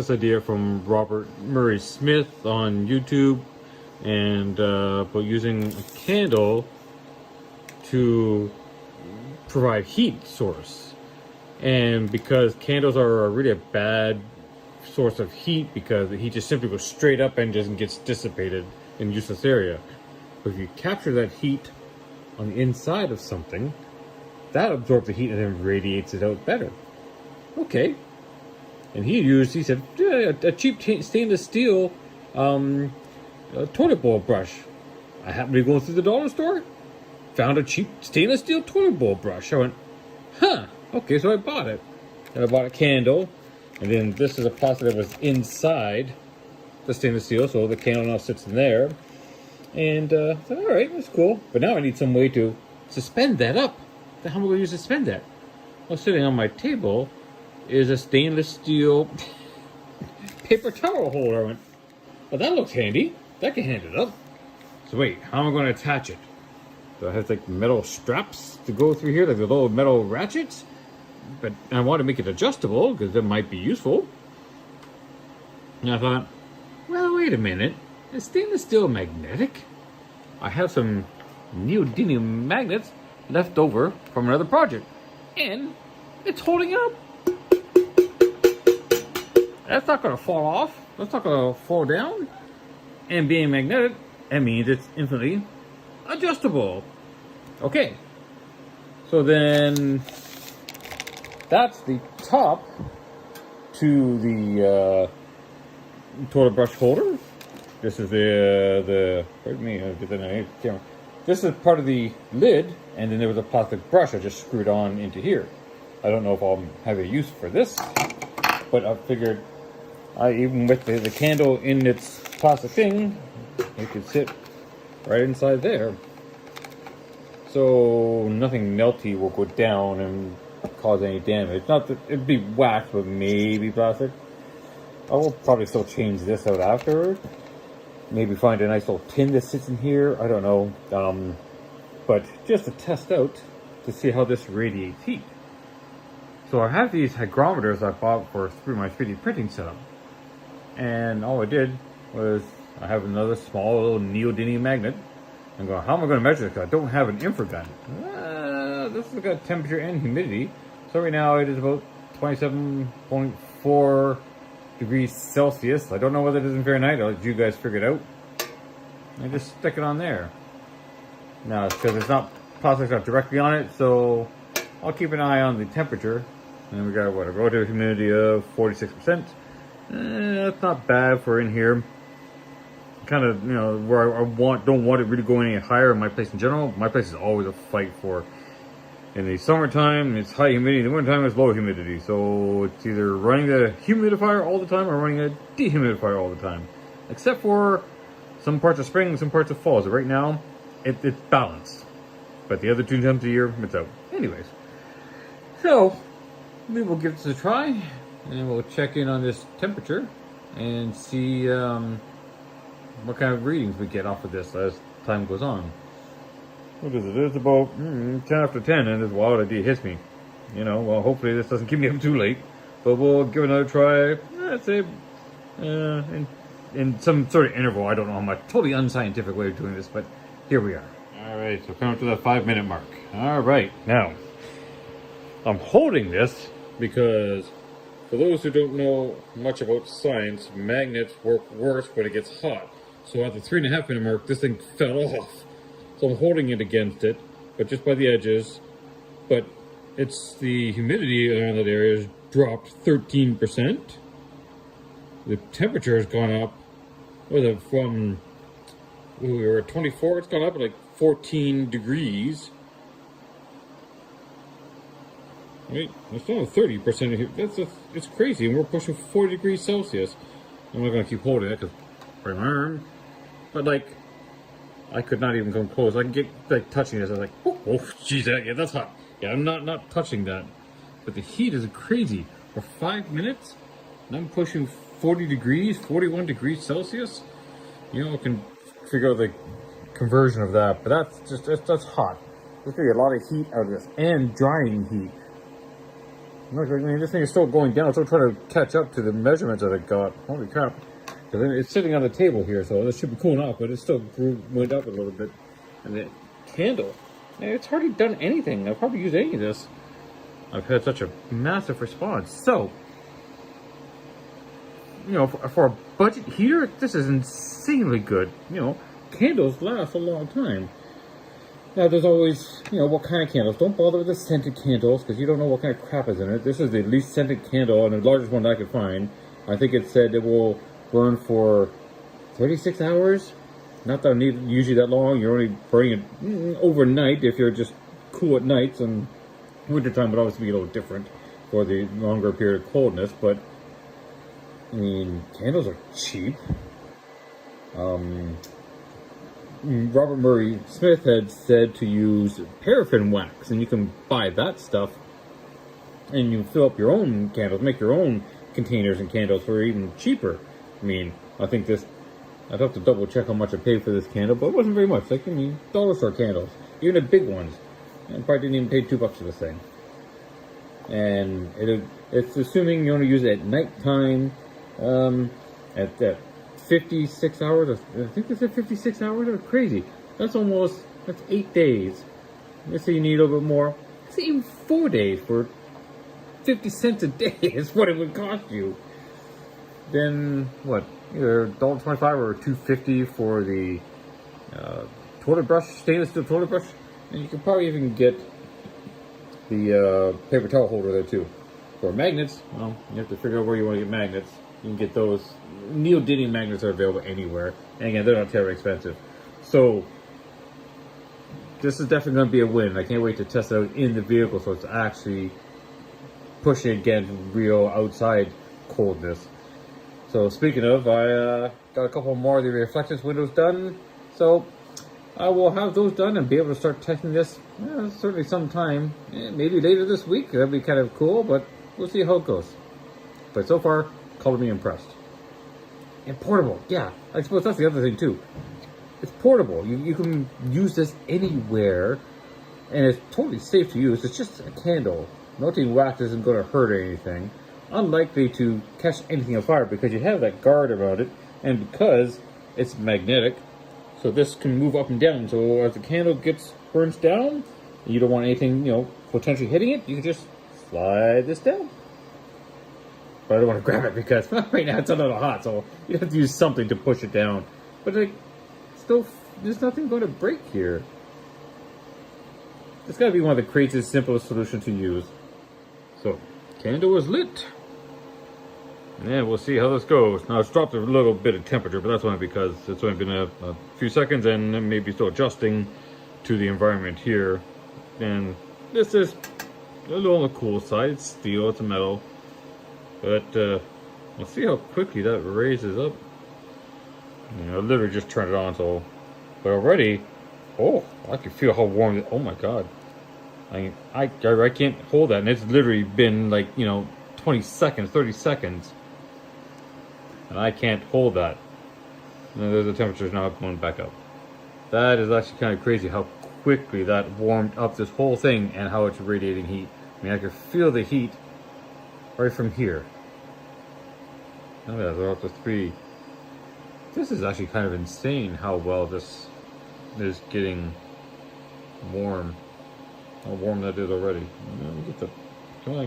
this idea from Robert Murray Smith on YouTube, and about using a candle to provide heat source. And because candles are really a bad source of heat, because the heat just simply goes straight up and just gets dissipated in useless area. But if you capture that heat on the inside of something, that absorbs the heat and then radiates it out better. Okay. And he said, a cheap stainless steel toilet bowl brush. I happened to be going through the dollar store, found a cheap stainless steel toilet bowl brush. I went, huh, okay, so I bought it. And I bought a candle, and then this is a plastic that was inside the stainless steel, so the candle now sits in there. And I thought, all right, that's cool. But now I need some way to suspend that up. How am I going to use to suspend that? Well, sitting on my table is a stainless steel paper towel holder. I went, well, that looks handy. That can hand it up. So wait, how am I going to attach it? Do I have like metal straps to go through here, like the little metal ratchets? But I want to make it adjustable because that might be useful. And I thought, well, wait a minute. Is stainless steel magnetic? I have some neodymium magnets left over from another project, and it's holding up. That's not going to fall off. That's not going to fall down. And being magnetic, that means it's infinitely adjustable. Okay. So then that's the top to the toilet brush holder. This is pardon me, I'll get that on the camera. This is part of the lid, and then there was a plastic brush I just screwed on into here. I don't know if I'll have a use for this, but I figured even with the candle in its plastic thing, it could sit right inside there. So nothing melty will go down and cause any damage. Not that it'd be wax, but maybe plastic. I will probably still change this out afterward. Maybe find a nice little tin that sits in here. I don't know. But just to test out to see how this radiates heat. So I have these hygrometers I bought for my 3D printing setup. And all I did was I have another small little neodymium magnet. I'm going, how am I going to measure this? Because I don't have an infrared gun. This has got temperature and humidity. So right now it is about 27.4 degrees Celsius. I don't know whether it is in Fahrenheit. I'll let you guys figure it out. I just stick it on there. Now, it's because it's not plastic's not directly on it, so I'll keep an eye on the temperature. And we got what, a relative humidity of 46%. That's not bad for in here. Kind of, you know, where I don't want it really going any higher in my place in general. My place is always a fight for. In the summertime, it's high humidity. In the wintertime, it's low humidity. So it's either running the humidifier all the time or running a dehumidifier all the time. Except for some parts of spring and some parts of fall. So right now, it's balanced. But the other 2 times a year, it's out. Anyways. So, maybe we'll give this a try. And we'll check in on this temperature. And see what kind of readings we get off of this as time goes on. What is it? It's about 10 after 10, and this wild idea hits me. You know, well, hopefully this doesn't keep me up too late. But we'll give it another try, I'd say, in some sort of interval. I don't know how much. Totally unscientific way of doing this, but here we are. All right, so coming up to the 5-minute mark. All right, now, I'm holding this because for those who don't know much about science, magnets work worse when it gets hot. So at the 3.5-minute mark, this thing fell off. So I'm holding it against it, but just by the edges. But it's the humidity around that area has dropped 13%. The temperature has gone up. What was it, from we were at 24, it's gone up like 14 degrees. Wait, it's not 30%. It's crazy, and we're pushing 40 degrees Celsius. I'm not gonna keep holding it because my arm. But like, I could not even come close. I can get like touching this. I was like, oh, jeez, yeah, that's hot. Yeah, I'm not touching that. But the heat is crazy. For 5 minutes, and I'm pushing 40 degrees, 41 degrees Celsius. You know, I can figure out the conversion of that. But that's hot. There's gonna be a lot of heat out of this, and drying heat. Look, I mean, this thing is still going down. I'm still trying to catch up to the measurements that I got. Holy crap. Because it's sitting on the table here, so this should be cooling off, but it still went up a little bit. And the candle, man, it's hardly done anything. I've hardly used any of this. I've had such a massive response. So, you know, for a budget heater, this is insanely good. You know, candles last a long time. Now, there's always, you know, what kind of candles. Don't bother with the scented candles, because you don't know what kind of crap is in it. This is the least scented candle, and the largest one I could find. I think it said it will burn for 36 hours. Not that I need usually that long. You're only burning it overnight if you're just cool at nights, and wintertime would obviously be a little different for the longer period of coldness, but I mean, candles are cheap. Robert Murray Smith had said to use paraffin wax, and you can buy that stuff, and you fill up your own candles, make your own containers and candles for even cheaper. I mean, I think this, I'd have to double check how much I paid for this candle, but it wasn't very much. Like, I mean, dollar store candles, even the big ones. I probably didn't even pay $2 for this thing. And it's assuming you only use it at nighttime, at that 56 hours. I think they said 56 hours. That's crazy. That's 8 days. Let's say you need a little bit more. Let's say even 4 days for 50 cents a day is what it would cost you. Then what? Either $1.25 or $2.50 for the toilet brush, stainless steel toilet brush, and you can probably even get the paper towel holder there too. For magnets, well, you have to figure out where you want to get magnets. You can get those. Neodymium magnets are available anywhere, and again, they're not terribly expensive. So this is definitely going to be a win. I can't wait to test it out in the vehicle, so it's actually pushing against real outside coldness. So speaking of, I got a couple more of the reflectance windows done, so I will have those done and be able to start testing this certainly sometime, maybe later this week. That'd be kind of cool, but we'll see how it goes. But so far, color me impressed. And portable, yeah, I suppose that's the other thing too. It's portable. You can use this anywhere, and it's totally safe to use. It's just a candle. Melting wax isn't going to hurt anything. Unlikely to catch anything on fire because you have that guard around it, and because it's magnetic, so this can move up and down. So as the candle burns down, and you don't want anything, you know, potentially hitting it, you can just slide this down. But I don't want to grab it because right now it's a little hot, so you have to use something to push it down. But like, still, there's nothing going to break here. It's got to be one of the craziest, simplest solutions to use. So, candle is lit. And we'll see how this goes. Now, it's dropped a little bit of temperature, but that's only because it's only been a few seconds and it may be still adjusting to the environment here. And this is a little on the cool side. It's steel, it's a metal. But we'll see how quickly that raises up. You know, I literally just turned it on, so. But already, oh, I can feel how warm it. Oh my god. I can't hold that, and it's literally been like, you know, 20 seconds, 30 seconds. And I can't hold that. And the temperature's now going back up. That is actually kind of crazy how quickly that warmed up this whole thing and how it's radiating heat. I mean, I can feel the heat right from here. Oh yeah, they're up to 3. This is actually kind of insane how well this is getting warm. How warm that is already. Let me get the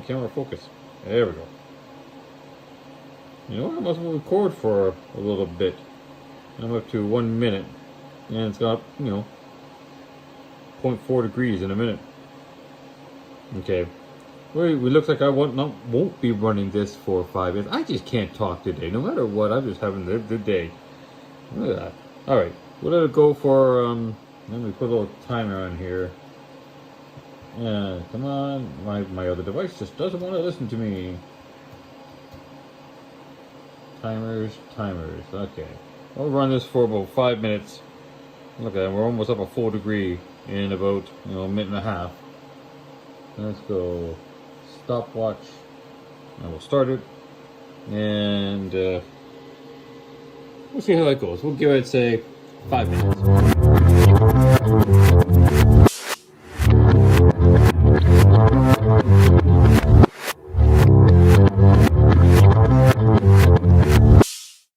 camera focus. There we go. You know what? I must record for a little bit. I'm up to 1 minute, and it's got, you know, 0.4 degrees in a minute. Okay. Well, it looks like I won't be running this for 5 minutes. I just can't talk today. No matter what, I'm just having the day. Look at that. Alright, we'll let it go for, let me put a little timer on here. Come on. My other device just doesn't want to listen to me. Timers. Okay. We'll run this for about 5 minutes. Look at that. We're almost up a full degree in about, you know, a minute and a half. Let's go. Stopwatch. And we'll start it. And we'll see how that goes. We'll give it, say, 5 minutes.